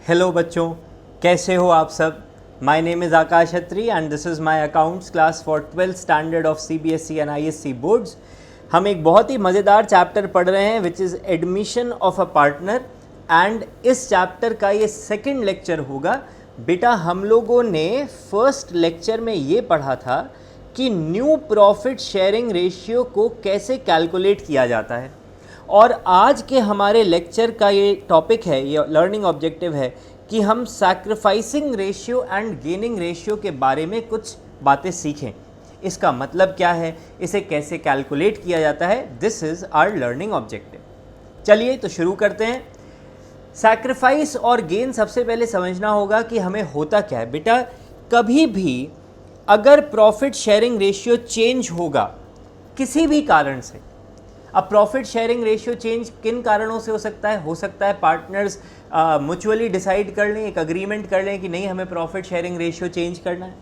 Hello बच्चों, कैसे हो आप सब। My name is Akash Atri and this is my accounts class for 12th standard of CBSE and ISC boards. हम एक बहुत ही मज़ेदार चैप्टर पढ़ रहे हैं which is admission of a partner and इस चैप्टर का ये सेकंड लेक्चर होगा। बेटा हम लोगों ने फर्स्ट लेक्चर में ये पढ़ा था कि न्यू प्रॉफिट शेयरिंग रेशियो को कैसे कैलकुलेट किया जाता है, और आज के हमारे लेक्चर का ये टॉपिक है, ये लर्निंग ऑब्जेक्टिव है कि हम sacrificing ratio and gaining ratio के बारे में कुछ बातें सीखें। इसका मतलब क्या है, इसे कैसे कैलकुलेट किया जाता है, this is our learning objective. चलिए तो शुरू करते हैं। सैक्रिफाइस और गेन सबसे पहले समझना होगा कि हमें होता क्या है। बेटा कभी भी अगर प्रॉफिट शेयरिंग रेशियो चेंज होगा किसी भी कारण से, अब प्रॉफिट शेयरिंग रेशियो चेंज किन कारणों से हो सकता है पार्टनर्स म्यूचुअली डिसाइड कर लें, एक अग्रीमेंट कर लें कि नहीं हमें प्रॉफिट शेयरिंग रेशियो चेंज करना है,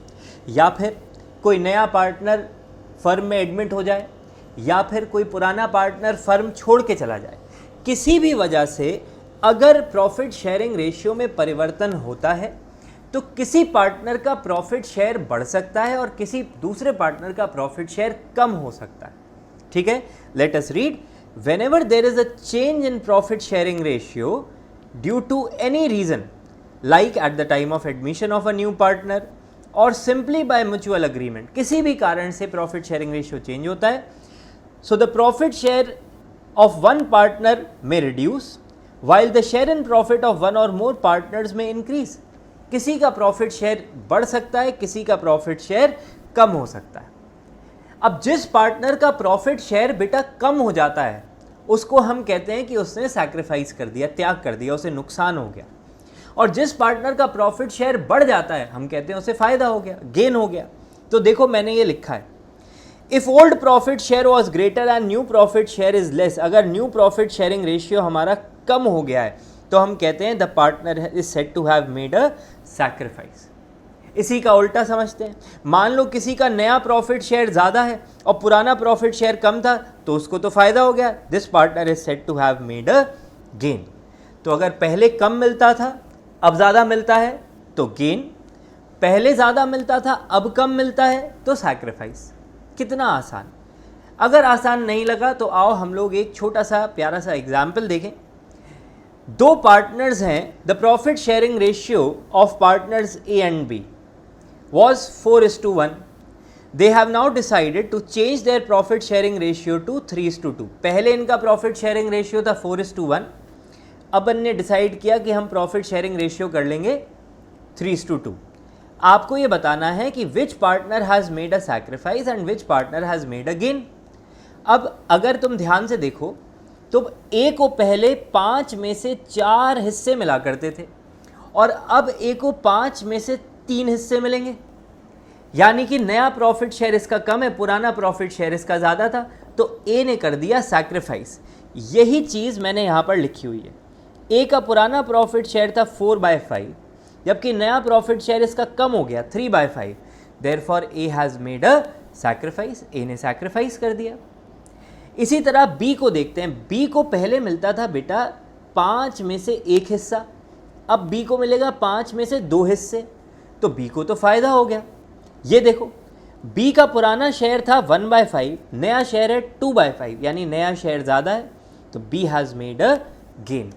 या फिर कोई नया पार्टनर फर्म में एडमिट हो जाए, या फिर कोई पुराना पार्टनर फर्म छोड़ के चला जाए। किसी भी वजह से अगर प्रॉफिट शेयरिंग रेशियो में परिवर्तन होता है तो किसी पार्टनर का प्रॉफिट शेयर बढ़ सकता है और किसी दूसरे पार्टनर का प्रॉफिट शेयर कम हो सकता है। ठीक है, let us read. Whenever there is a change in profit sharing ratio due to any reason like at the time of admission of a new partner और सिंपली बाय म्यूचुअल अग्रीमेंट, किसी भी कारण से प्रॉफिट शेयरिंग रेशियो चेंज होता है, so the profit share of one partner में reduce while the share in profit of one or more partners में increase। किसी का प्रॉफिट शेयर बढ़ सकता है, किसी का प्रॉफिट शेयर कम हो सकता है। अब जिस पार्टनर का प्रॉफिट शेयर बेटा कम हो जाता है उसको हम कहते हैं कि उसने सैक्रिफाइस कर दिया, त्याग कर दिया, उसे नुकसान हो गया। और जिस पार्टनर का प्रॉफिट शेयर बढ़ जाता है हम कहते हैं उसे फायदा हो गया, गेन हो गया। तो देखो मैंने ये लिखा है, if old profit share was greater and new profit share is less. अगर न्यू प्रॉफिट शेयरिंग रेशियो हमारा कम हो गया है तो हम कहते हैं the partner is said to have made a sacrifice. इसी का उल्टा समझते हैं, मान लो किसी का नया प्रॉफिट शेयर ज़्यादा है और पुराना प्रॉफिट शेयर कम था तो उसको तो फायदा हो गया, this partner is said to have made a gain. तो अगर पहले कम मिलता था अब ज़्यादा मिलता है तो गेन, पहले ज़्यादा मिलता था अब कम मिलता है तो सैक्रिफाइस। कितना आसान। अगर आसान नहीं लगा तो आओ हम लोग एक छोटा सा प्यारा सा एग्जाम्पल देखें। दो पार्टनर्स हैं, the profit sharing ratio of partners A and B was 4:1. They have now decided to change their profit sharing ratio to 3:2. पहले इनका प्रॉफिट शेयरिंग रेशियो था 4:1, अब इनने डिसाइड किया कि हम प्रॉफिट शेयरिंग रेशियो कर लेंगे 3:2। आपको ये बताना है कि which partner has made a sacrifice and which partner has made a gain. अब अगर तुम ध्यान से देखो तो ए को पहले 5 में से 4 हिस्से मिला करते थे और अब ए को 5 में से 3 हिस्से मिलेंगे, यानी कि नया प्रॉफिट शेयर इसका कम है, पुराना प्रॉफिट शेयर इसका ज़्यादा था, तो ए ने कर दिया सैक्रिफाइस। यही चीज़ मैंने यहाँ पर लिखी हुई है। ए का पुराना प्रॉफिट शेयर था 4/5 जबकि नया प्रॉफिट शेयर इसका कम हो गया 3/5, therefore A has made a sacrifice, A ने सैक्रिफाइस कर दिया। इसी तरह बी को देखते हैं। बी को पहले मिलता था बेटा 5 में से 1 हिस्सा, अब बी को मिलेगा 5 में से 2 हिस्से, तो बी को तो फायदा हो गया। ये देखो बी का पुराना शेयर था 1/5, नया शेयर है 2/5, यानी नया शेयर ज़्यादा है, तो B has made a gain.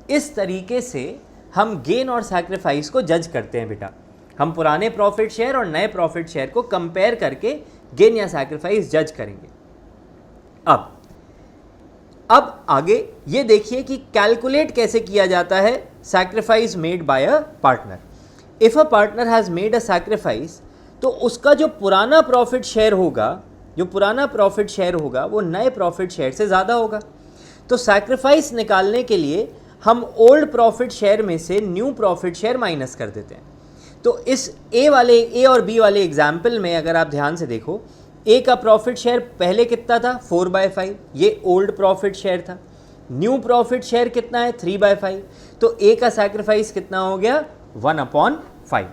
इस तरीके से हम गेन और सैक्रिफाइस को जज करते हैं बेटा। हम पुराने प्रॉफिट शेयर और नए प्रॉफिट शेयर को कंपेयर करके गेन या सैक्रिफाइस जज करेंगे। अब आगे ये देखिए कि कैलकुलेट कैसे किया जाता है sacrifice made by a partner. If a partner has made a sacrifice तो उसका जो पुराना प्रॉफिट शेयर होगा वो नए प्रॉफिट शेयर से ज़्यादा होगा। तो सैक्रिफाइस निकालने के लिए हम ओल्ड प्रॉफिट शेयर में से न्यू प्रॉफिट शेयर माइनस कर देते हैं। तो इस ए और बी वाले एग्जाम्पल में अगर आप ध्यान से देखो, ए का प्रॉफिट शेयर पहले कितना था 4/5, ये ओल्ड प्रॉफिट शेयर था। न्यू प्रॉफिट शेयर कितना है 3/5, तो ए का सैक्रिफाइस कितना हो गया 1/5।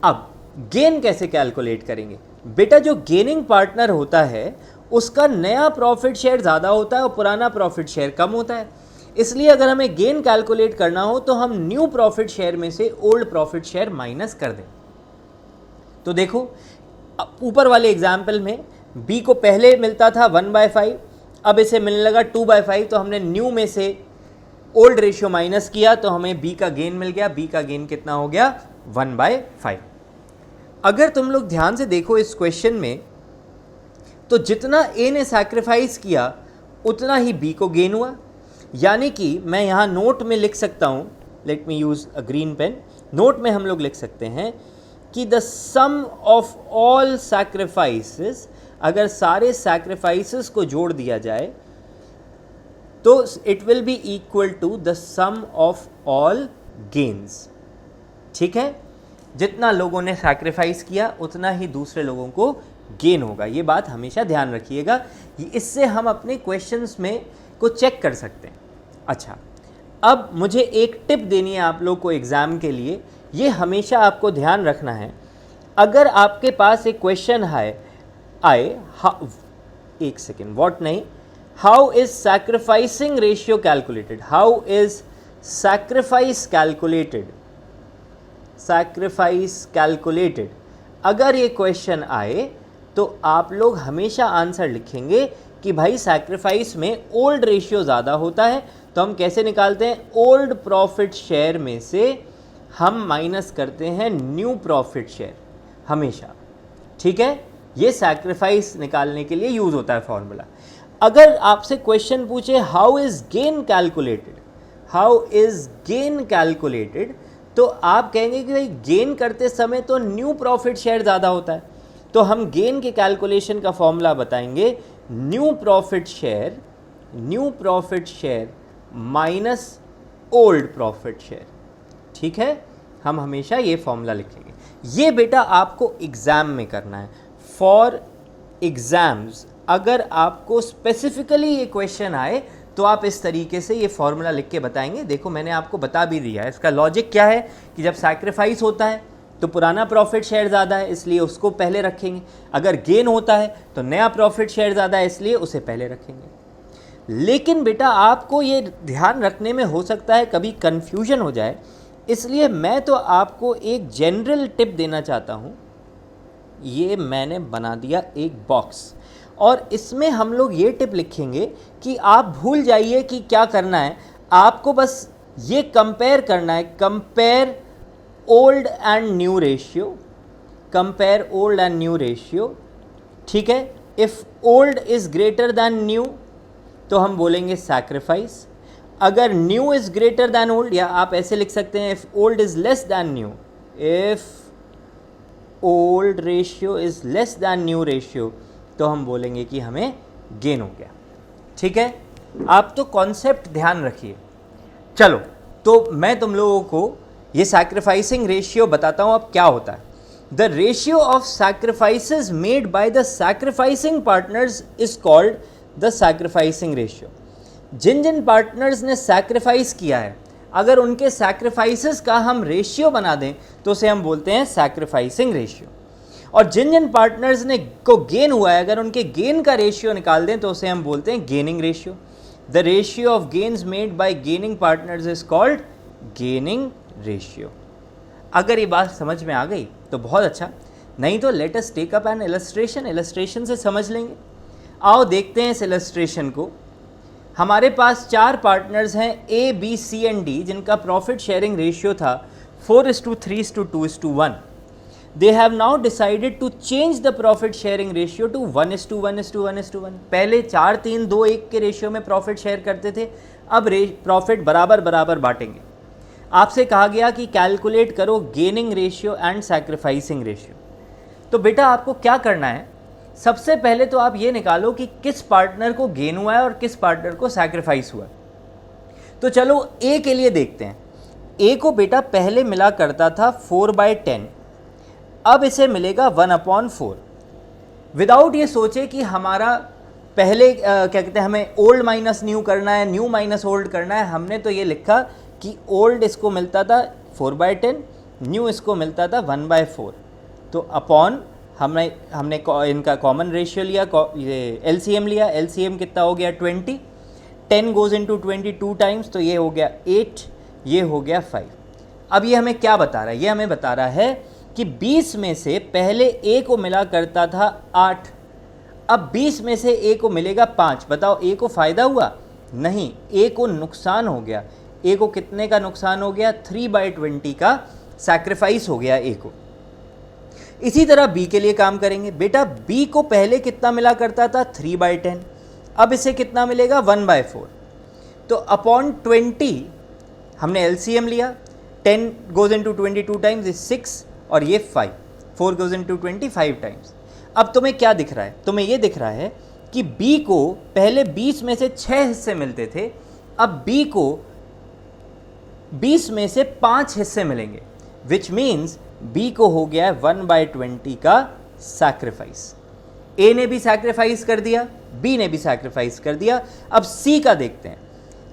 अब गेन कैसे कैलकुलेट करेंगे बेटा? जो गेनिंग पार्टनर होता है उसका नया प्रॉफिट शेयर ज़्यादा होता है और पुराना प्रॉफिट शेयर कम होता है। इसलिए अगर हमें गेन कैलकुलेट करना हो तो हम न्यू प्रॉफिट शेयर में से ओल्ड प्रॉफिट शेयर माइनस कर दें। तो देखो ऊपर वाले एग्जाम्पल में बी को पहले मिलता था 1/5, अब इसे मिलने लगा 2/5, तो हमने न्यू में से ओल्ड रेशियो माइनस किया तो हमें बी का गेन मिल गया। बी का गेन कितना हो गया? 1/5। अगर तुम लोग ध्यान से देखो इस क्वेश्चन में, तो जितना ए ने सैक्रिफाइस किया उतना ही बी को गेन हुआ। यानी कि मैं यहाँ नोट में लिख सकता हूँ, let me use a green pen, note में हम लोग लिख सकते हैं कि the sum of all sacrifices, अगर सारे सैक्रिफाइसेस को जोड़ दिया जाए तो it will be equal to the sum of all gains. ठीक है, जितना लोगों ने सैक्रिफाइस किया उतना ही दूसरे लोगों को गेन होगा। ये बात हमेशा ध्यान रखिएगा, इससे हम अपने क्वेश्चंस में को चेक कर सकते हैं। अच्छा, अब मुझे एक टिप देनी है आप लोग को एग्ज़ाम के लिए। ये हमेशा आपको ध्यान रखना है, अगर आपके पास एक क्वेश्चन आए एक सेकेंड, व्हाट नहीं, how is sacrificing ratio calculated, how is sacrifice calculated, sacrifice calculated, अगर ये क्वेश्चन आए तो आप लोग हमेशा आंसर लिखेंगे कि भाई सैक्रिफाइस में ओल्ड रेशियो ज़्यादा होता है, तो हम कैसे निकालते हैं? ओल्ड प्रॉफिट शेयर में से हम माइनस करते हैं न्यू प्रॉफिट शेयर हमेशा। ठीक है, ये सैक्रिफाइस निकालने के लिए यूज़ होता है फॉर्मूला। अगर आपसे क्वेश्चन पूछे how is gain calculated, how is gain calculated, तो आप कहेंगे कि भाई गेन करते समय तो न्यू प्रॉफिट शेयर ज़्यादा होता है, तो हम गेन के कैलकुलेशन का फॉर्मूला बताएंगे new profit share minus old profit share. ठीक है, हम हमेशा ये फॉर्मूला लिखेंगे। ये बेटा आपको एग्ज़ाम में करना है। फॉर एग्ज़ाम्स अगर आपको स्पेसिफिकली ये क्वेश्चन आए तो आप इस तरीके से ये फॉर्मूला लिख के बताएंगे। देखो मैंने आपको बता भी दिया है, इसका लॉजिक क्या है कि जब सैक्रिफाइस होता है तो पुराना प्रॉफिट शेयर ज़्यादा है इसलिए उसको पहले रखेंगे, अगर गेन होता है तो नया प्रॉफिट शेयर ज़्यादा है इसलिए उसे पहले रखेंगे। लेकिन बेटा आपको ये ध्यान रखने में हो सकता है कभी कन्फ्यूजन हो जाए, इसलिए मैं तो आपको एक जनरल टिप देना चाहता हूँ। ये मैंने बना दिया एक बॉक्स और इसमें हम लोग ये टिप लिखेंगे कि आप भूल जाइए कि क्या करना है, आपको बस ये कंपेयर करना है, compare old and new ratio, compare old and new ratio. ठीक है, if old is greater than new तो हम बोलेंगे सैक्रिफाइस, अगर new is greater than old, या आप ऐसे लिख सकते हैं if old is less than new, if old ratio is less than new ratio तो हम बोलेंगे कि हमें गेन हो गया। ठीक है, आप तो कॉन्सेप्ट ध्यान रखिए। चलो तो मैं तुम लोगों को ये सैक्रिफाइसिंग रेशियो बताता हूँ अब क्या होता है। The ratio of sacrifices made by the sacrificing partners is called the sacrificing ratio. जिन जिन पार्टनर्स ने सैक्रिफाइस किया है, अगर उनके सैक्रिफाइसेस का हम रेशियो बना दें तो उसे हम बोलते हैं सैक्रिफाइसिंग रेशियो। और जिन जिन पार्टनर्स ने को गेन हुआ है, अगर उनके गेन का रेशियो निकाल दें तो उसे हम बोलते हैं gaining ratio. The ratio of gains made by gaining partners is called gaining ratio. अगर ये बात समझ में आ गई तो बहुत अच्छा, नहीं तो let us take up an illustration, illustration से समझ लेंगे। आओ देखते हैं इस इलस्ट्रेशन को। हमारे पास 4 पार्टनर्स हैं ए, बी, सी एंड डी, जिनका प्रॉफिट शेयरिंग रेशियो था 4:3:2:1। They have now decided to change the profit sharing ratio to 1:1:1:1:1। पहले 4:3:2:1 के रेशियो में प्रॉफिट शेयर करते थे, अब प्रॉफिट बराबर बराबर बांटेंगे। आपसे कहा गया कि कैलकुलेट करो gaining ratio and sacrificing ratio. तो बेटा आपको क्या करना है, सबसे पहले तो आप ये निकालो कि किस पार्टनर को गेन हुआ है और किस पार्टनर को सैक्रिफाइस हुआ है। तो चलो ए के लिए देखते हैं। ए को बेटा पहले मिला करता था 4/10, अब इसे मिलेगा 1/4। विदाउट ये सोचे कि हमारा पहले क्या कहते हैं, हमें ओल्ड माइनस न्यू करना है, न्यू माइनस ओल्ड करना है, हमने तो ये लिखा कि ओल्ड इसको मिलता था 4/10, न्यू इसको मिलता था 1/4। तो अपॉन हमने इनका कॉमन रेशियो लिया, ये एलसीएम लिया, एलसीएम कितना हो गया 20। 10 गोज इनटू 22 टाइम्स, तो ये हो गया 8, ये हो गया 5। अब ये हमें क्या बता रहा है? ये हमें बता रहा है कि 20 में से पहले a को मिला करता था 8, अब 20 में से a को मिलेगा 5। बताओ a को फ़ायदा हुआ? नहीं, a को नुकसान हो गया। a को कितने का नुकसान हो गया? 3/20 का सैक्रिफाइस हो गया a को। इसी तरह b के लिए काम करेंगे। बेटा b को पहले कितना मिला करता था? 3/10, अब इसे कितना मिलेगा? 1/4। तो अपॉन 20 हमने एलसीएम लिया, 10 गोज इनटू 22 टाइम्स इज 6 और ये 5, 4 गोज इनटू 25 टाइम्स। अब तुम्हें क्या दिख रहा है? तुम्हें ये दिख रहा है कि b को पहले 20 में से 6 हिस्से मिलते थे, अब b को 20 में से 5 हिस्से मिलेंगे, विच मीन्स b को हो गया है 1/20 का सैक्रिफाइस। a ने भी सैक्रिफाइस कर दिया, b ने भी सैक्रिफाइस कर दिया। अब c का देखते हैं।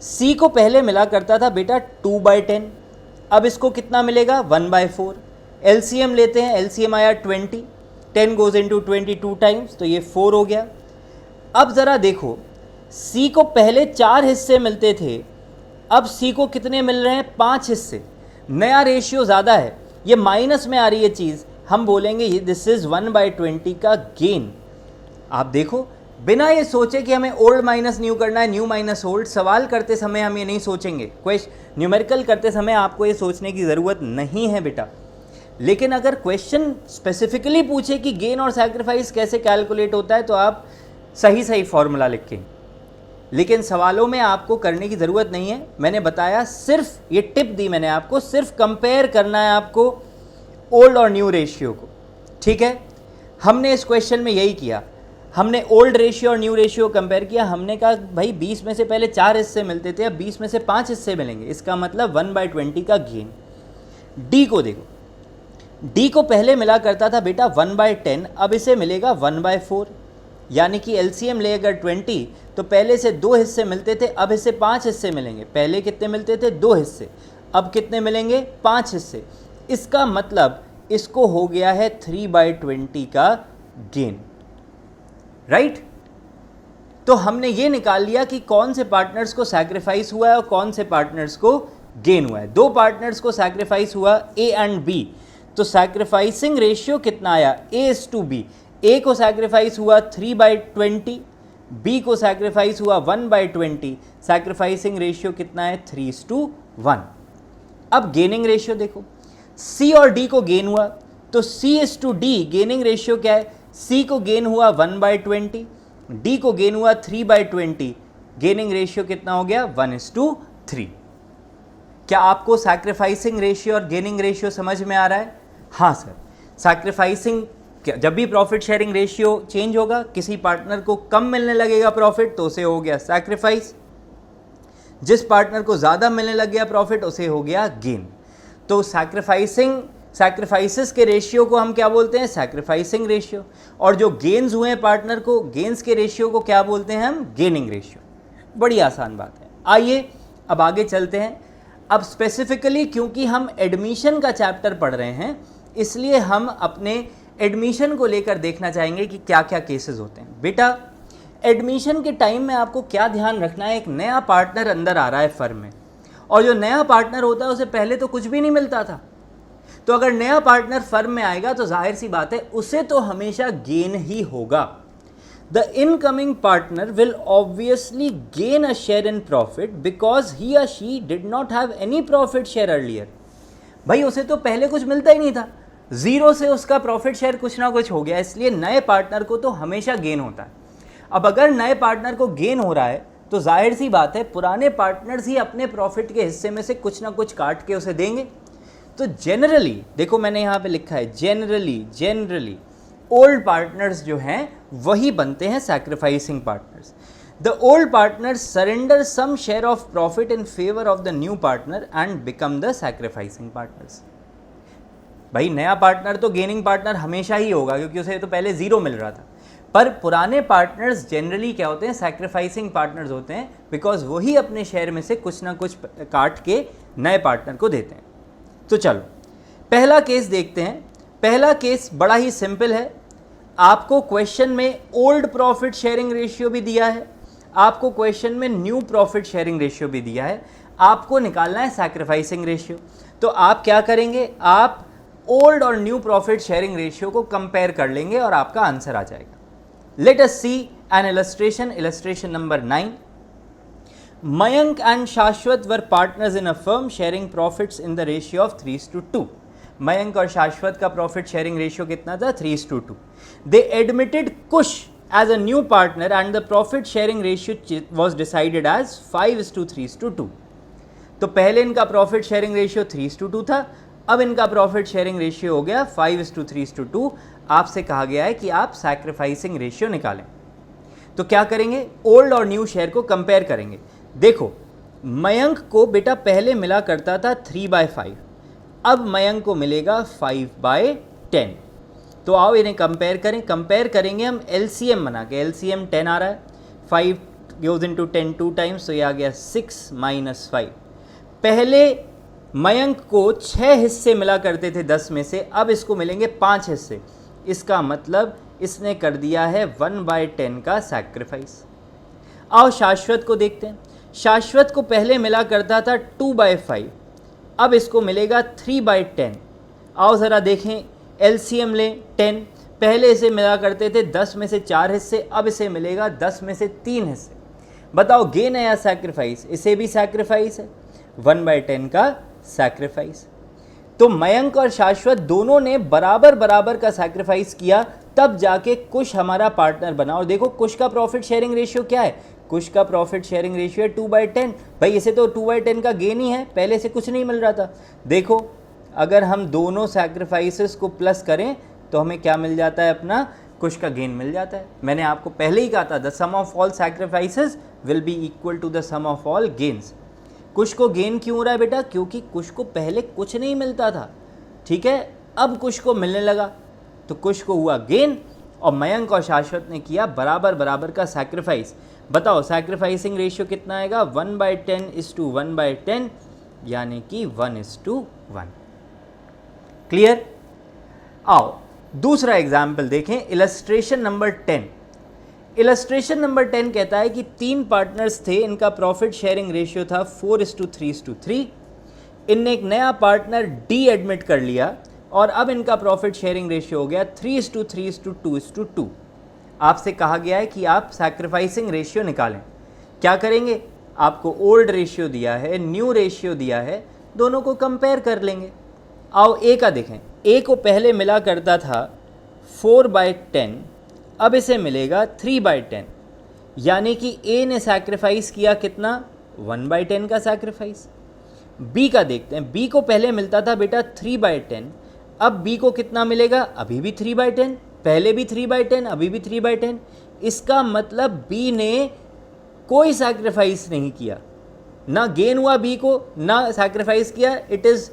c को पहले मिला करता था बेटा 2/10, अब इसको कितना मिलेगा? 1/4। एलसीएम लेते हैं, एलसीएम आया 20, 10 गोज इनटू 22 टाइम्स, तो ये 4 हो गया। अब ज़रा देखो, c को पहले 4 हिस्से मिलते थे, अब c को कितने मिल रहे हैं? 5 हिस्से। नया रेशियो ज़्यादा है, ये माइनस में आ रही है चीज़, हम बोलेंगे ये दिस इज़ 1/20 का गेन। आप देखो, बिना ये सोचे कि हमें ओल्ड माइनस न्यू करना है, न्यू माइनस ओल्ड, सवाल करते समय हम ये नहीं सोचेंगे। क्वेश्चन न्यूमेरिकल करते समय आपको ये सोचने की ज़रूरत नहीं है बेटा। लेकिन अगर क्वेश्चन स्पेसिफिकली पूछे कि गेन और सैक्रिफाइस कैसे कैलकुलेट होता है, तो आप सही फॉर्मूला लिखें। लेकिन सवालों में आपको करने की ज़रूरत नहीं है। मैंने बताया, सिर्फ ये टिप दी मैंने आपको, सिर्फ कंपेयर करना है आपको ओल्ड और न्यू रेशियो को। ठीक है, हमने इस क्वेश्चन में यही किया, हमने ओल्ड रेशियो और न्यू रेशियो कंपेयर किया। हमने कहा भाई 20 में से पहले 4 हिस्से मिलते थे, अब 20 में से 5 हिस्से मिलेंगे, इसका मतलब 1/20 का गेन। डी को देखो, डी को पहले मिला करता था बेटा 1/10, अब इसे मिलेगा 1/4, यानी कि एलसीएम ले अगर 20 तो पहले से 2 हिस्से मिलते थे, अब इसे 5 हिस्से मिलेंगे। पहले कितने मिलते थे? 2 हिस्से, अब कितने मिलेंगे? 5 हिस्से। इसका मतलब इसको हो गया है 3/20 का गेन, राइट? तो हमने ये निकाल लिया कि कौन से पार्टनर्स को सैक्रिफाइस हुआ है और कौन से पार्टनर्स को गेन हुआ है। 2 पार्टनर्स को सैक्रिफाइस हुआ, ए एंड बी, तो सैक्रिफाइसिंग रेशियो कितना आया? A:B। ए को सैक्रिफाइस हुआ 3/20, बी को सैक्रिफाइस हुआ 1/20, सैक्रिफाइसिंग रेशियो कितना है? 3:1। अब गेनिंग रेशियो देखो, सी और डी को गेन हुआ, तो C:D गेनिंग रेशियो क्या है? सी को गेन हुआ 1/20, डी को गेन हुआ 3/20, गेनिंग रेशियो कितना हो गया? 1:3। क्या आपको सैक्रिफाइसिंग रेशियो और गेनिंग रेशियो समझ में आ रहा है? हाँ सर, सैक्रिफाइसिंग जब भी प्रॉफिट शेयरिंग रेशियो चेंज होगा, किसी पार्टनर को कम मिलने लगेगा प्रॉफिट, तो उसे हो गया सैक्रिफाइस। जिस पार्टनर को ज़्यादा मिलने लग गया प्रॉफिट, उसे हो गया गेन। तो सैक्रिफाइसेस के रेशियो को हम क्या बोलते हैं? Sacrificing ratio. और जो गेन्स हुए हैं पार्टनर को, गेन्स के रेशियो को क्या बोलते हैं हम? Gaining ratio. बड़ी आसान बात है। आइए अब आगे चलते हैं। अब स्पेसिफिकली क्योंकि हम एडमिशन का चैप्टर पढ़ रहे हैं, इसलिए हम अपने एडमिशन को लेकर देखना चाहेंगे कि क्या क्या केसेस होते हैं। बेटा एडमिशन के टाइम में आपको क्या ध्यान रखना है? एक नया पार्टनर अंदर आ रहा है फर्म में, और जो नया पार्टनर होता है उसे पहले तो कुछ भी नहीं मिलता था। तो अगर नया पार्टनर फर्म में आएगा तो जाहिर सी बात है उसे तो हमेशा गेन ही होगा। The incoming partner will obviously gain a share in profit because he और she did not have any profit share earlier. भाई उसे तो पहले कुछ मिलता ही नहीं था, जीरो से उसका प्रॉफिट शेयर कुछ ना कुछ हो गया, इसलिए नए पार्टनर को तो हमेशा गेन होता है। अब अगर नए पार्टनर को गेन हो रहा है तो जाहिर सी बात है पुराने पार्टनर्स ही अपने प्रॉफिट के हिस्से में से कुछ ना कुछ काट के उसे देंगे। तो जनरली देखो, मैंने यहाँ पे लिखा है जनरली ओल्ड पार्टनर्स जो हैं वही बनते हैं sacrificing partners. The old partners surrender some share of profit in favour of the new partner and become the sacrificing partners. भाई नया पार्टनर तो गेनिंग पार्टनर हमेशा ही होगा क्योंकि उसे तो पहले जीरो मिल रहा था, पर पुराने पार्टनर्स जनरली क्या होते हैं? सैक्रिफाइसिंग पार्टनर्स होते हैं, बिकॉज वही अपने शेयर में से कुछ ना कुछ काट के नए पार्टनर को देते हैं। तो चलो पहला केस देखते हैं। पहला केस बड़ा ही सिंपल है। आपको क्वेश्चन में ओल्ड प्रॉफिट शेयरिंग रेशियो भी दिया है, आपको क्वेश्चन में न्यू प्रॉफिट शेयरिंग रेशियो भी दिया है, आपको निकालना है सैक्रिफाइसिंग रेशियो। तो आप क्या करेंगे, आप ओल्ड और न्यू प्रॉफिट शेयरिंग रेशियो को कंपेयर कर लेंगे और आपका आंसर आ जाएगा। Let us see an illustration, illustration number 9। Mayank and Shashwat were partners in a firm sharing profits in the ratio of 3:2। Mayank और शाश्वत का प्रॉफिट शेयरिंग रेशियो कितना था, 3:2। They admitted Kush as a new partner and the profit sharing ratio was decided as 5:3:2। तो पहले इनका profit sharing ratio 3:2 था, अब इनका प्रॉफिट शेयरिंग रेशियो हो गया 5:3:2। आपसे कहा गया है कि आप सैक्रिफाइसिंग रेशियो निकालें। तो क्या करेंगे, ओल्ड और न्यू शेयर को कंपेयर करेंगे। देखो, मयंक को बेटा पहले मिला करता था 3/5, अब मयंक को मिलेगा 5/10। तो आओ इन्हें कंपेयर करें। कंपेयर करेंगे हम एलसीएम बना के, एलसीएम 10 आ रहा है, 5 गोज इनटू 10 2 टाइम्स, तो ये आ गया 6 - 5। पहले मयंक को 6 हिस्से मिला करते थे 10 में से, अब इसको मिलेंगे 5 हिस्से। इसका मतलब इसने कर दिया है 1/10 का सैक्रिफाइस। आओ शाश्वत को देखते हैं। शाश्वत को पहले मिला करता था 2/5, अब इसको मिलेगा 3/10। आओ ज़रा देखें, एलसीएम लें 10, पहले इसे मिला करते थे 10 में से 4 हिस्से, अब इसे मिलेगा 10 में से 3 हिस्से। बताओ गेन है या सैक्रिफाइस, इसे भी सैक्रिफाइस है, 1/10 का सैक्रिफाइस। तो मयंक और शाश्वत दोनों ने बराबर बराबर का सैक्रिफाइस किया, तब जाके कुश हमारा पार्टनर बना। और देखो कुश का प्रॉफिट शेयरिंग रेशियो क्या है, कुश का प्रॉफिट शेयरिंग रेशियो है 2/10। भाई इसे तो 2/10 का गेन ही है, पहले से कुछ नहीं मिल रहा था। देखो अगर हम दोनों सैक्रिफाइसेस को प्लस करें तो हमें क्या मिल जाता है, अपना कुश का गेन मिल जाता है। मैंने आपको पहले ही कहा था the sum of all sacrifices will be equal to the sum of all gains. Kush को गेन क्यों हो रहा है बेटा, क्योंकि कुश को पहले कुछ नहीं मिलता था, ठीक है, अब कुश को मिलने लगा तो कुश को हुआ गेन, और मयंक और शाश्वत ने किया बराबर बराबर का सैक्रिफाइस। बताओ सैक्रिफाइसिंग रेशियो कितना आएगा, 1/10:1/10, यानी कि 1:1। क्लियर। आओ दूसरा एग्जाम्पल देखें, इलस्ट्रेशन नंबर 10। इलस्ट्रेशन नंबर 10 कहता है कि 3 पार्टनर्स थे, इनका प्रॉफिट शेयरिंग रेशियो था 4:3:3। इनने एक नया पार्टनर डी एडमिट कर लिया और अब इनका प्रॉफिट शेयरिंग रेशियो हो गया 3:3:2:2। आपसे कहा गया है कि आप सैक्रिफाइसिंग रेशियो निकालें। क्या करेंगे, आपको ओल्ड रेशियो दिया है, न्यू रेशियो दिया है, दोनों को कंपेयर कर लेंगे। आओ ए का देखें। ए को पहले मिला करता था 4/10, अब इसे मिलेगा 3/10, यानी कि ए ने सैक्रिफाइस किया कितना, 1/10 का सैक्रिफाइस। बी का देखते हैं। बी को पहले मिलता था बेटा 3/10, अब बी को कितना मिलेगा, अभी भी 3/10, पहले भी 3/10, अभी भी 3/10। इसका मतलब बी ने कोई सैक्रिफाइस नहीं किया, ना गेन हुआ बी को, ना सैक्रिफाइस किया, it is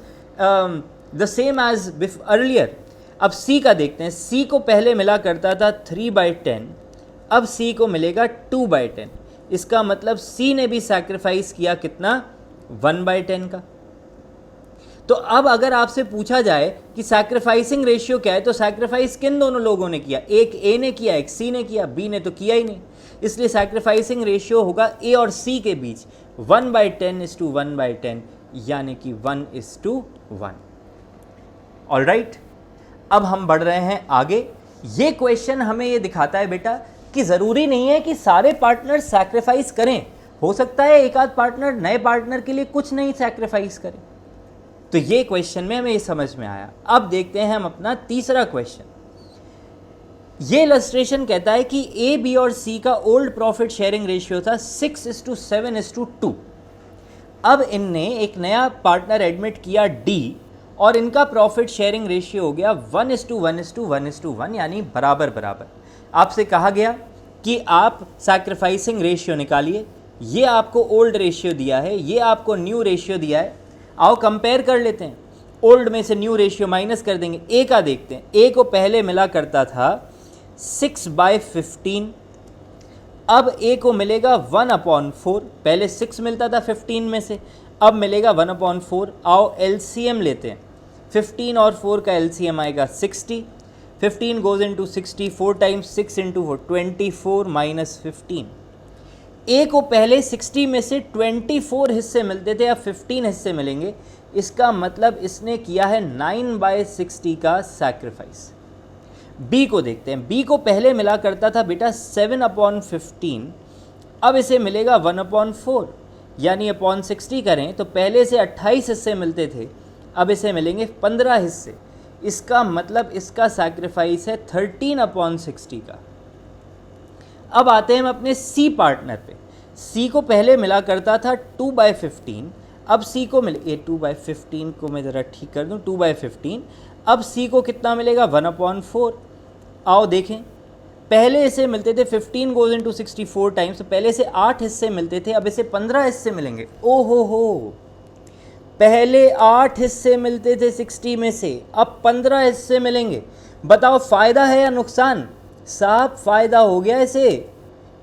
the same as earlier. अब सी का देखते हैं। सी को पहले मिला करता था 3/10, अब सी को मिलेगा 2/10। इसका मतलब सी ने भी सैक्रिफाइस किया कितना, 1/10 का। तो अब अगर आपसे पूछा जाए कि सैक्रिफाइसिंग रेशियो क्या है, तो सैक्रिफाइस किन दोनों लोगों ने किया, एक ए ने किया, एक सी ने किया, बी ने तो किया ही नहीं। इसलिए सैक्रिफाइसिंग रेशियो होगा ए और सी के बीच 1/10:1/10, यानी कि 1:1। ऑलराइट, अब हम बढ़ रहे हैं आगे। ये क्वेश्चन हमें ये दिखाता है बेटा कि ज़रूरी नहीं है कि सारे पार्टनर सैक्रिफाइस करें, हो सकता है एक आध पार्टनर नए पार्टनर के लिए कुछ नहीं सैक्रिफाइस करें। तो ये क्वेश्चन में हमें ये समझ में आया। अब देखते हैं हम अपना तीसरा क्वेश्चन। ये इलस्ट्रेशन कहता है कि ए, बी और सी का ओल्ड प्रॉफिट शेयरिंग रेशियो था 6:7:2। अब इनने एक नया पार्टनर एडमिट किया डी, और इनका प्रॉफिट शेयरिंग रेशियो हो गया 1:1:1:1, यानी बराबर बराबर। आपसे कहा गया कि आप सैक्रिफाइसिंग रेशियो निकालिए। ये आपको ओल्ड रेशियो दिया है, ये आपको न्यू रेशियो दिया है। आओ कंपेयर कर लेते हैं। ओल्ड में से न्यू रेशियो माइनस कर देंगे। ए का देखते हैं। ए को पहले मिला करता था 6/15, अब ए को मिलेगा 1/4। पहले 6 मिलता था 15 में से, अब मिलेगा 1/4। आओ एलसीएम लेते हैं। 15 और 4 का एलसीएम आएगा 60। 15 गोज इनटू 60 4 टाइम्स, 6 × 4 24 - 15। ए को पहले 60 में से 24 हिस्से मिलते थे, अब 15 हिस्से मिलेंगे। इसका मतलब इसने किया है 9/60 का सैक्रिफाइस। बी को देखते हैं। बी को पहले मिला करता था बेटा 7/15, अब इसे मिलेगा 1/4, यानी अपॉन 60 करें तो पहले से 28 हिस्से मिलते थे, अब इसे मिलेंगे 15 हिस्से। इसका मतलब इसका सैक्रिफाइस है 13/60 का। अब आते हैं हम अपने सी पार्टनर पे। सी को पहले मिला करता था 2/15, अब सी को मिले, ये 2/15 को मैं ज़रा ठीक कर दूं, 2/15, अब सी को कितना मिलेगा 1/4। आओ देखें, पहले इसे मिलते थे 15 गोज इनटू 64 टाइम्स, तो पहले से 8 हिस्से मिलते थे, अब इसे 15 हिस्से मिलेंगे। ओ हो, पहले 8 हिस्से मिलते थे 60 में से, अब 15 हिस्से मिलेंगे। बताओ फ़ायदा है या नुकसान? साहब फ़ायदा हो गया इसे,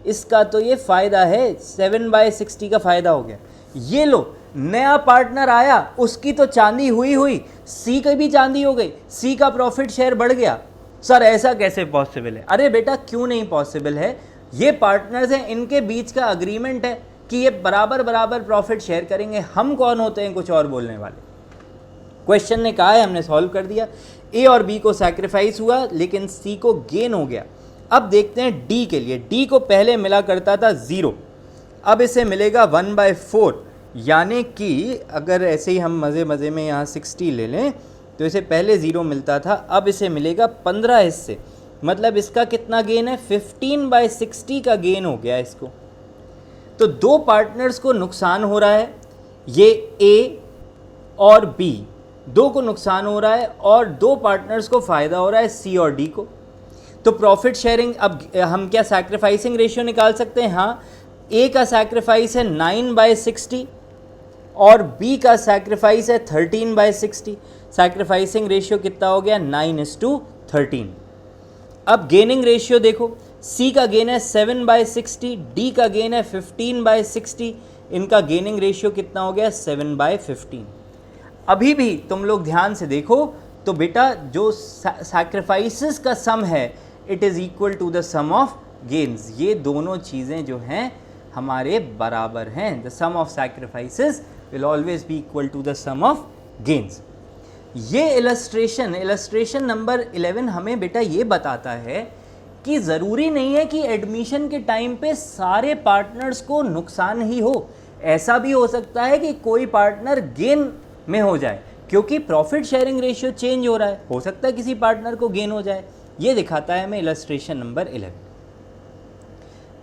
इसका तो ये फ़ायदा है, 7/60 का फ़ायदा हो गया। ये लो, नया पार्टनर आया, उसकी तो चांदी हुई, सी की भी चांदी हो गई, सी का प्रॉफिट शेयर बढ़ गया। सर ऐसा कैसे पॉसिबल है? अरे बेटा क्यों नहीं पॉसिबल है, ये पार्टनर्स हैं, इनके बीच का अग्रीमेंट है कि ये बराबर बराबर प्रॉफिट शेयर करेंगे। हम कौन होते हैं कुछ और बोलने वाले? क्वेश्चन ने कहा है, हमने सॉल्व कर दिया। ए और बी को सैक्रिफाइस हुआ, लेकिन सी को गेन हो गया। अब देखते हैं डी के लिए। डी को पहले मिला करता था 0, अब इसे मिलेगा 1/4, यानी कि अगर ऐसे ही हम मज़े मज़े में यहाँ 60 ले लें तो इसे पहले 0 मिलता था, अब इसे मिलेगा 15 हिस्से। मतलब इसका कितना गेन है? 15/60 का गेन हो गया इसको। तो दो पार्टनर्स को नुकसान हो रहा है, ये ए और बी, दो को नुकसान हो रहा है, और दो पार्टनर्स को फ़ायदा हो रहा है, सी और डी को। तो प्रॉफिट शेयरिंग, अब हम क्या सैक्रिफाइसिंग रेशियो निकाल सकते हैं? हाँ, ए का सैक्रिफाइस है 9/60 और बी का सैक्रिफाइस है 13/60। सैक्रिफाइसिंग रेशियो कितना हो गया? 9:13। अब गेनिंग रेशियो देखो, सी का गेन है 7/60, डी का गेन है 15/60, इनका गेनिंग रेशियो कितना हो गया? 7/15। अभी भी तुम लोग ध्यान से देखो तो बेटा जो सैक्रिफाइसेस का सम है it is equal to the sum of gains. ये दोनों चीज़ें जो हैं हमारे बराबर हैं। The sum of sacrifices will always be equal to the sum of gains. ये इलस्ट्रेशन नंबर 11 हमें बेटा ये बताता है कि ज़रूरी नहीं है कि एडमिशन के टाइम पे सारे पार्टनर्स को नुकसान ही हो। ऐसा भी हो सकता है कि कोई पार्टनर गेन में हो जाए, क्योंकि प्रॉफिट शेयरिंग रेशियो चेंज हो रहा है, हो सकता है किसी पार्टनर को गेन हो जाए। ये दिखाता है हमें इलस्ट्रेशन नंबर 11।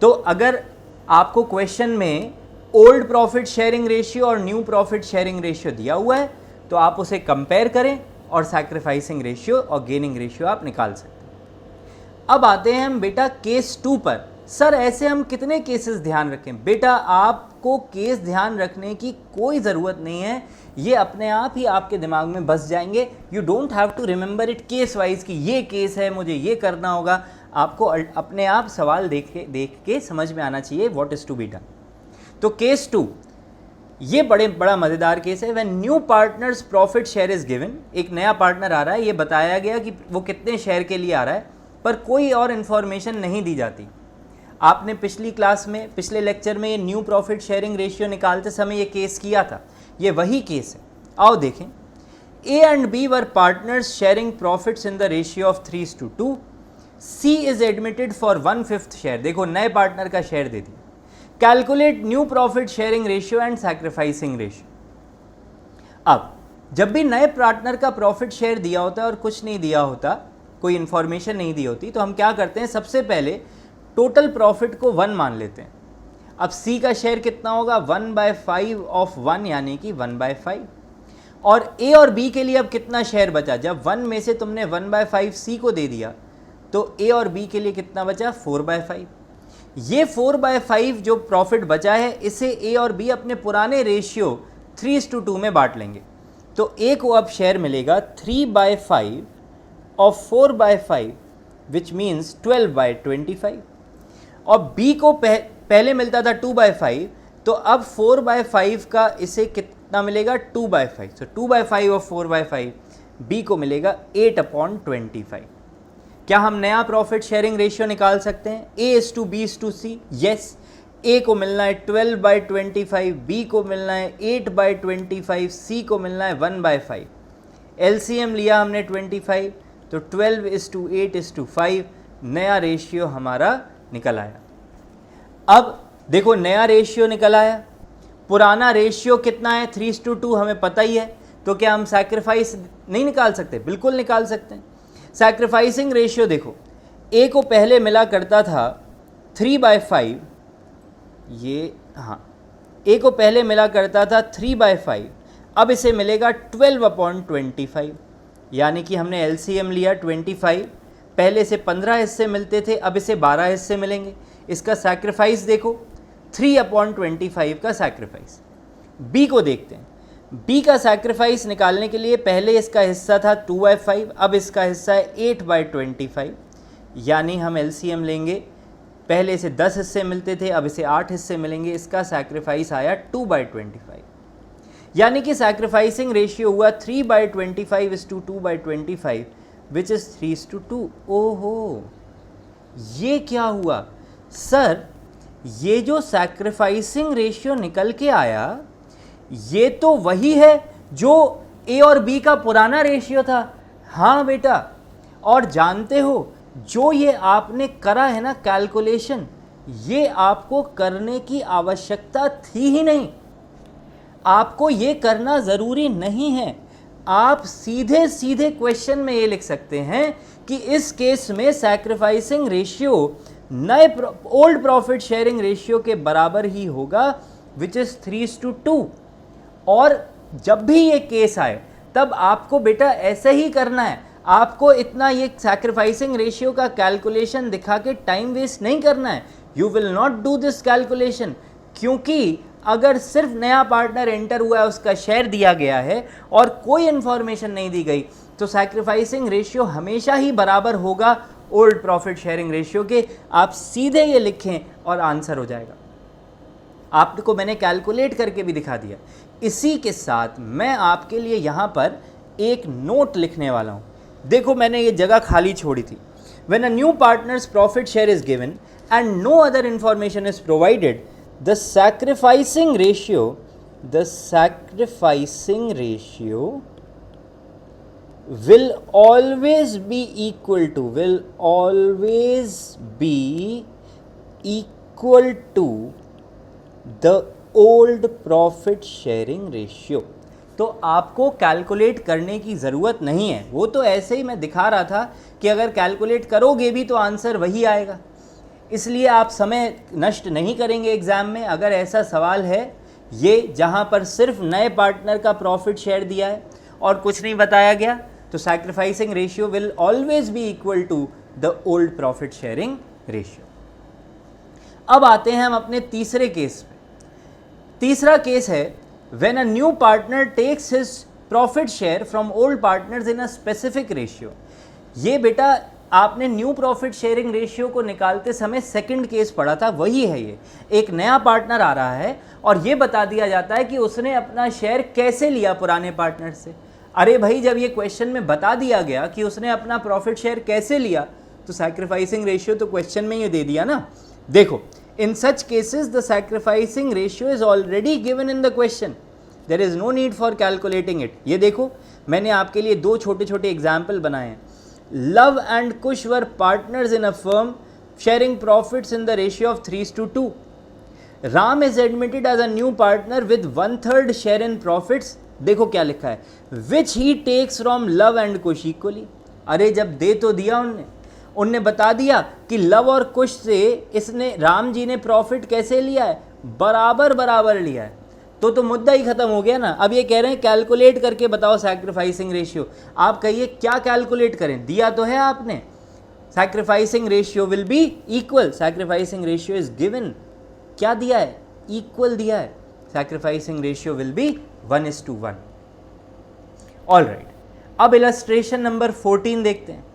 तो अगर आपको क्वेश्चन में ओल्ड प्रॉफिट शेयरिंग रेशियो और न्यू प्रॉफिट शेयरिंग रेशियो दिया हुआ है तो आप उसे कंपेयर करें और सैक्रिफाइसिंग रेशियो और गेनिंग रेशियो आप निकाल सकते हैं। अब आते हैं हम बेटा केस 2 पर। सर ऐसे हम कितने केसेस ध्यान रखें? बेटा आपको केस ध्यान रखने की कोई ज़रूरत नहीं है, ये अपने आप ही आपके दिमाग में बस जाएंगे। You don't have to remember it case wise कि ये केस है, मुझे ये करना होगा। आपको अपने आप सवाल देख के समझ में आना चाहिए what is to be done. तो केस 2 ये बड़ा मज़ेदार केस है। When new partner's profit share is given, एक नया पार्टनर आ रहा है, ये बताया गया कि वो कितने शेयर के लिए आ रहा है, पर कोई और इन्फॉर्मेशन नहीं दी जाती। आपने पिछली क्लास में, पिछले लेक्चर में ये न्यू प्रॉफिट शेयरिंग रेशियो निकालते समय ये केस किया था, ये वही केस है। आओ देखें। A and B were partners sharing profits in the ratio of 3:2। C is admitted for 1/5 share. देखो नए पार्टनर का शेयर दे दिया। Calculate new profit sharing ratio and sacrificing ratio. अब जब भी नए पार्टनर का प्रॉफिट शेयर दिया होता है और कुछ नहीं दिया होता, कोई इन्फॉर्मेशन नहीं दी होती, तो हम क्या करते हैं? सबसे पहले टोटल प्रॉफिट को 1 मान लेते हैं। अब सी का शेयर कितना होगा? 1/5 ऑफ 1, यानी कि 1/5। और ए और बी के लिए अब कितना शेयर बचा? जब 1 में से तुमने 1/5 सी को दे दिया तो ए और बी के लिए कितना बचा? 4/5। ये 4/5 जो प्रॉफिट बचा है इसे ए और बी अपने पुराने रेशियो 3:2 में बांट लेंगे। तो ए को अब शेयर मिलेगा 3/5 ऑफ 4/5 विच मीन्स 12/25। और बी को पहले मिलता था 2/5, तो अब 4/5 का इसे कितना मिलेगा? 2/5। तो 2/5 ऑफ 4/5 बी को मिलेगा 8/25। क्या हम नया प्रॉफिट शेयरिंग रेशियो निकाल सकते हैं? A is to B is to C? Yes. A को मिलना है 12/25, बी को मिलना है 8/25, सी को मिलना है 1/5। एलसीएम लिया हमने 25, तो 12:8:5 नया रेशियो हमारा निकल आया। अब देखो नया रेशियो निकल आया, पुराना रेशियो कितना है 3:2 हमें पता ही है, तो क्या हम सैक्रिफाइस नहीं निकाल सकते? बिल्कुल निकाल सकते हैं। सैक्रिफाइसिंग रेशियो देखो, ए को पहले मिला करता था 3/5, ये हाँ, ए को पहले मिला करता था 3/5, अब इसे मिलेगा 12/25, यानी कि हमने एलसीएम लिया 25, पहले से 15 हिस्से मिलते थे, अब इसे 12 हिस्से मिलेंगे। इसका सैक्रिफाइस देखो 3/25 का सैक्रिफाइस। बी को देखते हैं, बी का सैक्रिफाइस निकालने के लिए पहले इसका हिस्सा था 2/5, अब इसका हिस्सा है 8/25, यानी हम एलसीएम लेंगे, पहले इसे 10 हिस्से मिलते थे, अब इसे 8 हिस्से मिलेंगे, इसका सैक्रिफाइस आया 2/25, यानी कि सैक्रिफाइसिंग रेशियो हुआ 3/25:2/25 विच इज 3:2। ओहो, ये क्या हुआ सर? ये जो सैक्रिफाइसिंग रेशियो निकल के आया, ये तो वही है जो ए और बी का पुराना रेशियो था। हाँ बेटा, और जानते हो जो ये आपने करा है ना कैलकुलेशन, ये आपको करने की आवश्यकता थी ही नहीं, आपको ये करना ज़रूरी नहीं है। आप सीधे सीधे क्वेश्चन में ये लिख सकते हैं कि इस केस में सैक्रिफाइसिंग रेशियो नए ओल्ड प्रॉफिट शेयरिंग रेशियो के बराबर ही होगा, विच इज़ 3:2। और जब भी ये केस आए तब आपको बेटा ऐसे ही करना है, आपको इतना ये सैक्रिफाइसिंग रेशियो का कैलकुलेशन दिखा के टाइम वेस्ट नहीं करना है। You will not do this calculation, क्योंकि अगर सिर्फ नया पार्टनर एंटर हुआ है, उसका शेयर दिया गया है और कोई इंफॉर्मेशन नहीं दी गई, तो सैक्रिफाइसिंग रेशियो हमेशा ही बराबर होगा ओल्ड प्रॉफिट शेयरिंग रेशियो के। आप सीधे ये लिखें और आंसर हो जाएगा। आपको मैंने कैलकुलेट करके भी दिखा दिया। इसी के साथ मैं आपके लिए यहाँ पर एक नोट लिखने वाला हूँ। देखो मैंने ये जगह खाली छोड़ी थी। When a new partner's profit share is given and no other information is provided, the sacrificing ratio will always be equal to the old profit sharing ratio। तो आपको कैलकुलेट करने की ज़रूरत नहीं है, वो तो ऐसे ही मैं दिखा रहा था कि अगर कैलकुलेट करोगे भी तो आंसर वही आएगा, इसलिए आप समय नष्ट नहीं करेंगे एग्ज़ाम में। अगर ऐसा सवाल है ये जहाँ पर सिर्फ नए पार्टनर का प्रॉफिट शेयर दिया है और कुछ नहीं बताया गया, तो sacrificing ratio will always be equal to the old profit sharing ratio. अब आते हैं हम अपने तीसरे केस पे। तीसरा केस है when a new partner takes his profit share from old partners in a specific ratio। ये बेटा आपने न्यू प्रॉफिट शेयरिंग रेशियो को निकालते समय सेकंड केस पढ़ा था, वही है ये। एक नया पार्टनर आ रहा है और ये बता दिया जाता है कि उसने अपना शेयर कैसे लिया पुराने पार्टनर से। अरे भाई, जब ये क्वेश्चन में बता दिया गया कि उसने अपना प्रॉफिट शेयर कैसे लिया, तो सैक्रिफाइसिंग रेशियो तो क्वेश्चन में ये दे दिया ना। देखो, in such cases the sacrificing ratio is already given in the question, there is no need for calculating it। ये देखो मैंने आपके लिए दो छोटे छोटे एग्जाम्पल बनाए हैं। Luv and Kush were partners in a firm sharing profits in the ratio of 3:2। Ram is admitted as a new partner with 1/3 share in profits. देखो क्या लिखा है, which he takes from love and Kush equally. अरे जब दे तो दिया उनने बता दिया कि लव और कुश से इसने राम जी ने प्रॉफिट कैसे लिया है, बराबर बराबर लिया है, तो मुद्दा ही खत्म हो गया ना। अब ये कह रहे हैं कैलकुलेट करके बताओ सैक्रिफाइसिंग रेशियो। आप कहिए क्या कैलकुलेट करें, दिया तो है आपने, sacrificing ratio will be equal, sacrificing ratio is given, क्या दिया है, इक्वल दिया है, sacrificing ratio will be 1:1। Alright, अब इलस्ट्रेशन नंबर 14 देखते हैं।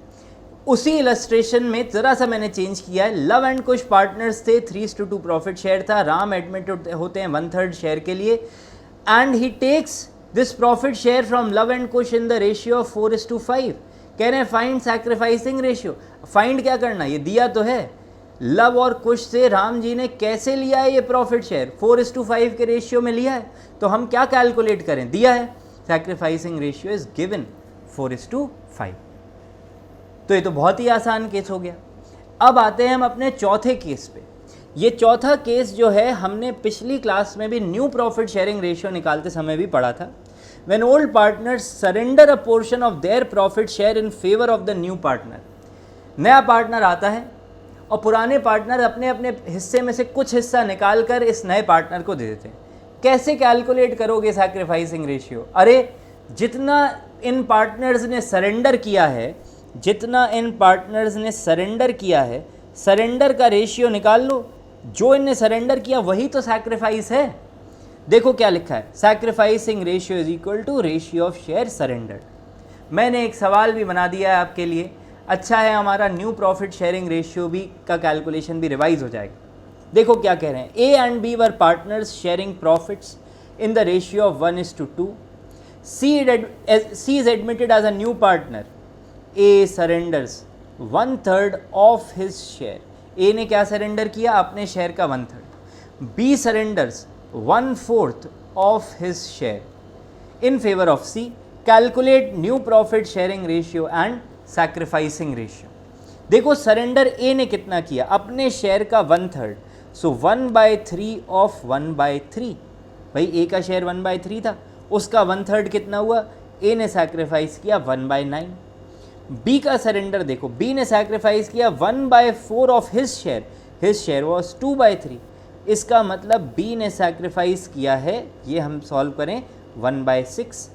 उसी इलस्ट्रेशन में ज़रा सा मैंने चेंज किया है। लव एंड कुश पार्टनर्स थे, 3:2 प्रॉफिट शेयर था, राम एडमिट होते हैं 1/3 शेयर के लिए, and he takes this profit share from love and Kush in the ratio of 4:5। कह रहे हैं फाइंड सैक्रिफाइसिंग रेशियो। फाइंड क्या करना, ये दिया तो है, लव और कुश से राम जी ने कैसे लिया है ये प्रॉफिट शेयर, 4:5 के रेशियो में लिया है। तो हम क्या कैलकुलेट करें, दिया है सैक्रिफाइसिंग रेशियो इज गिवन 4:5। तो ये तो बहुत ही आसान केस हो गया। अब आते हैं हम अपने चौथे केस पे। ये चौथा केस जो है हमने पिछली क्लास में भी न्यू प्रॉफिट शेयरिंग रेशियो निकालते समय भी पढ़ा था। When old partners surrender a portion of their profit share in favour of the new partner, नया पार्टनर आता है और पुराने पार्टनर अपने अपने हिस्से में से कुछ हिस्सा निकाल कर इस नए पार्टनर को दे देते हैं। कैसे कैलकुलेट करोगे सैक्रिफाइसिंग रेशियो? अरे जितना इन पार्टनर्स ने सरेंडर किया है, जितना इन पार्टनर्स ने सरेंडर किया है, सरेंडर का रेशियो निकाल लो। जो इनने सरेंडर किया वही तो सैक्रिफाइस है। देखो क्या लिखा है, sacrificing ratio is equal to ratio of share surrendered. मैंने एक सवाल भी बना दिया है आपके लिए। अच्छा है हमारा न्यू प्रॉफिट शेयरिंग रेशियो भी का कैलकुलेशन भी रिवाइज हो जाएगा। देखो क्या कह रहे हैं, A and B were partners sharing profits in the ratio of 1:2। C is admitted as a new partner. A surrenders 1/3 of his share. ए ने क्या सरेंडर किया, अपने शेयर का 1/3। B surrenders 1/4 of his share in favour of C. Calculate new profit sharing ratio and sacrificing ratio. देखो surrender A ने कितना किया, अपने शेयर का 1/3, सो 1/3 ऑफ 1/3। भाई ए का शेयर 1/3 था, उसका 1/3 कितना हुआ, ए ने सैक्रिफाइस किया 1/9। बी का सरेंडर देखो, बी ने सैक्रिफाइस किया 1/4 ऑफ हिज शेयर वॉज 2/3। इसका मतलब बी ने सैक्रिफाइस किया है, ये हम सॉल्व करें, 1/6।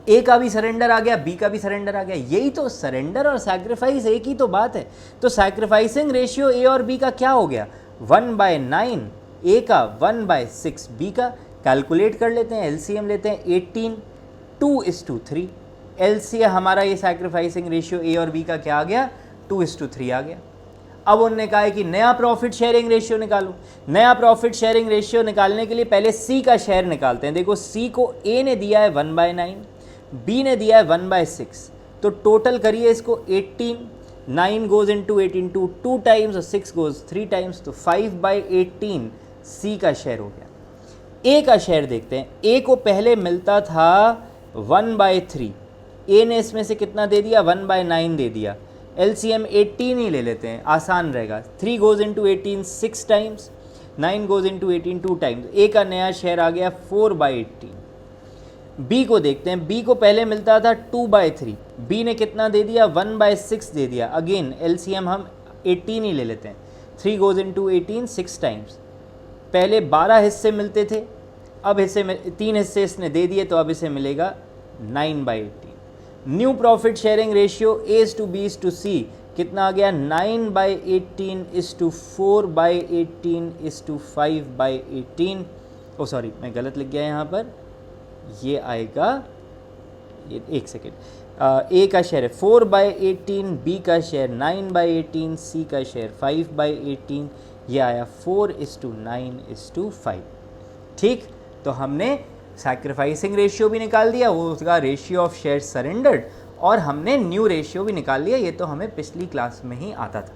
ए का भी सरेंडर आ गया, बी का भी सरेंडर आ गया। यही तो सरेंडर और सैक्रिफाइस एक ही तो बात है। तो सैक्रिफाइसिंग रेशियो ए और बी का क्या हो गया, 1/9 ए का, 1/6 बी का। कैलकुलेट कर लेते हैं, एलसीएम लेते हैं, 18 2:3। एलसीएम हमारा ये सैक्रिफाइसिंग रेशियो ए और बी का क्या आ गया, 2:3 आ गया। अब उन्होंने कहा है कि नया प्रॉफिट शेयरिंग रेशियो निकालो। नया प्रॉफिट शेयरिंग रेशियो निकालने के लिए पहले सी का शेयर निकालते हैं। देखो सी को ए ने दिया है 1/9, बी ने दिया है 1/6, तो टोटल करिए इसको 18, 9 गोज इंटू 18 2 टाइम्स और 6 गोज 3 टाइम्स, तो 5/18 सी का शेयर हो गया। ए का शेयर देखते हैं, ए को पहले मिलता था 1/3, ए ने इसमें से कितना दे दिया, 1/9 दे दिया। एलसीएम 18 ही ले लेते हैं, आसान रहेगा। 3 goes into 18 6 times, 9 goes into 18 2 times. A का नया शेयर आ गया 4/18। बी को देखते हैं, बी को पहले मिलता था 2/3, बी ने कितना दे दिया, 1/6 दे दिया। अगेन एलसीएम हम 18 ही ले लेते हैं, 3 गोज इंटू 18 6 टाइम्स। पहले 12 हिस्से मिलते थे, अब हिस्से में 3 हिस्से इसने दे दिए, तो अब इसे मिलेगा 9/18। New profit sharing ratio A is to B is to C कितना आ गया, 9/18 is to 4/18 is to 5/18। Oh sorry, मैं गलत लिख गया यहाँ पर, ये आएगा, ये एक सेकेंड, ए का शेयर है 4/18, बी का शेयर 9/18, सी का शेयर 5/18, ये आया 4:9:5। ठीक, तो हमने सैक्रिफाइसिंग रेशियो भी निकाल दिया, वो उसका रेशियो ऑफ शेयर सरेंडर्ड, और हमने न्यू रेशियो भी निकाल लिया। ये तो हमें पिछली क्लास में ही आता था।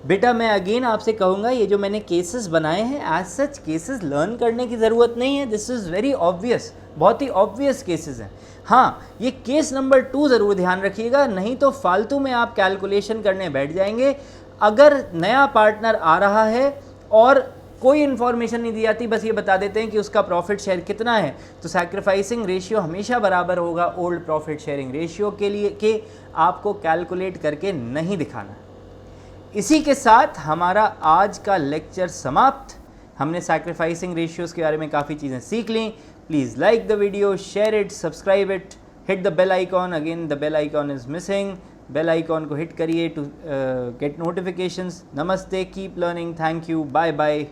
बेटा मैं अगेन आपसे कहूँगा, ये जो मैंने केसेस बनाए हैं, एज सच केसेस लर्न करने की ज़रूरत नहीं है, दिस इज़ वेरी ऑब्वियस, बहुत ही ऑब्वियस केसेस हैं। हाँ, ये केस नंबर 2 ज़रूर ध्यान रखिएगा, नहीं तो फालतू में आप कैलकुलेशन करने बैठ जाएंगे। अगर नया पार्टनर आ रहा है और कोई इन्फॉर्मेशन नहीं दी जाती, बस ये बता देते हैं कि उसका प्रॉफिट शेयर कितना है, तो सैक्रिफाइसिंग रेशियो हमेशा बराबर होगा ओल्ड प्रॉफिट शेयरिंग रेशियो के लिए, कि आपको कैलकुलेट करके नहीं दिखाना। इसी के साथ हमारा आज का लेक्चर समाप्त। हमने सैक्रिफाइसिंग रेशियोज़ के बारे में काफ़ी चीज़ें सीख ली। Please like the video, share it, subscribe it, hit the bell icon. Again the bell icon is missing, bell icon को हिट करिए टू गेट नोटिफिकेशंस। नमस्ते, keep learning, thank you, bye bye.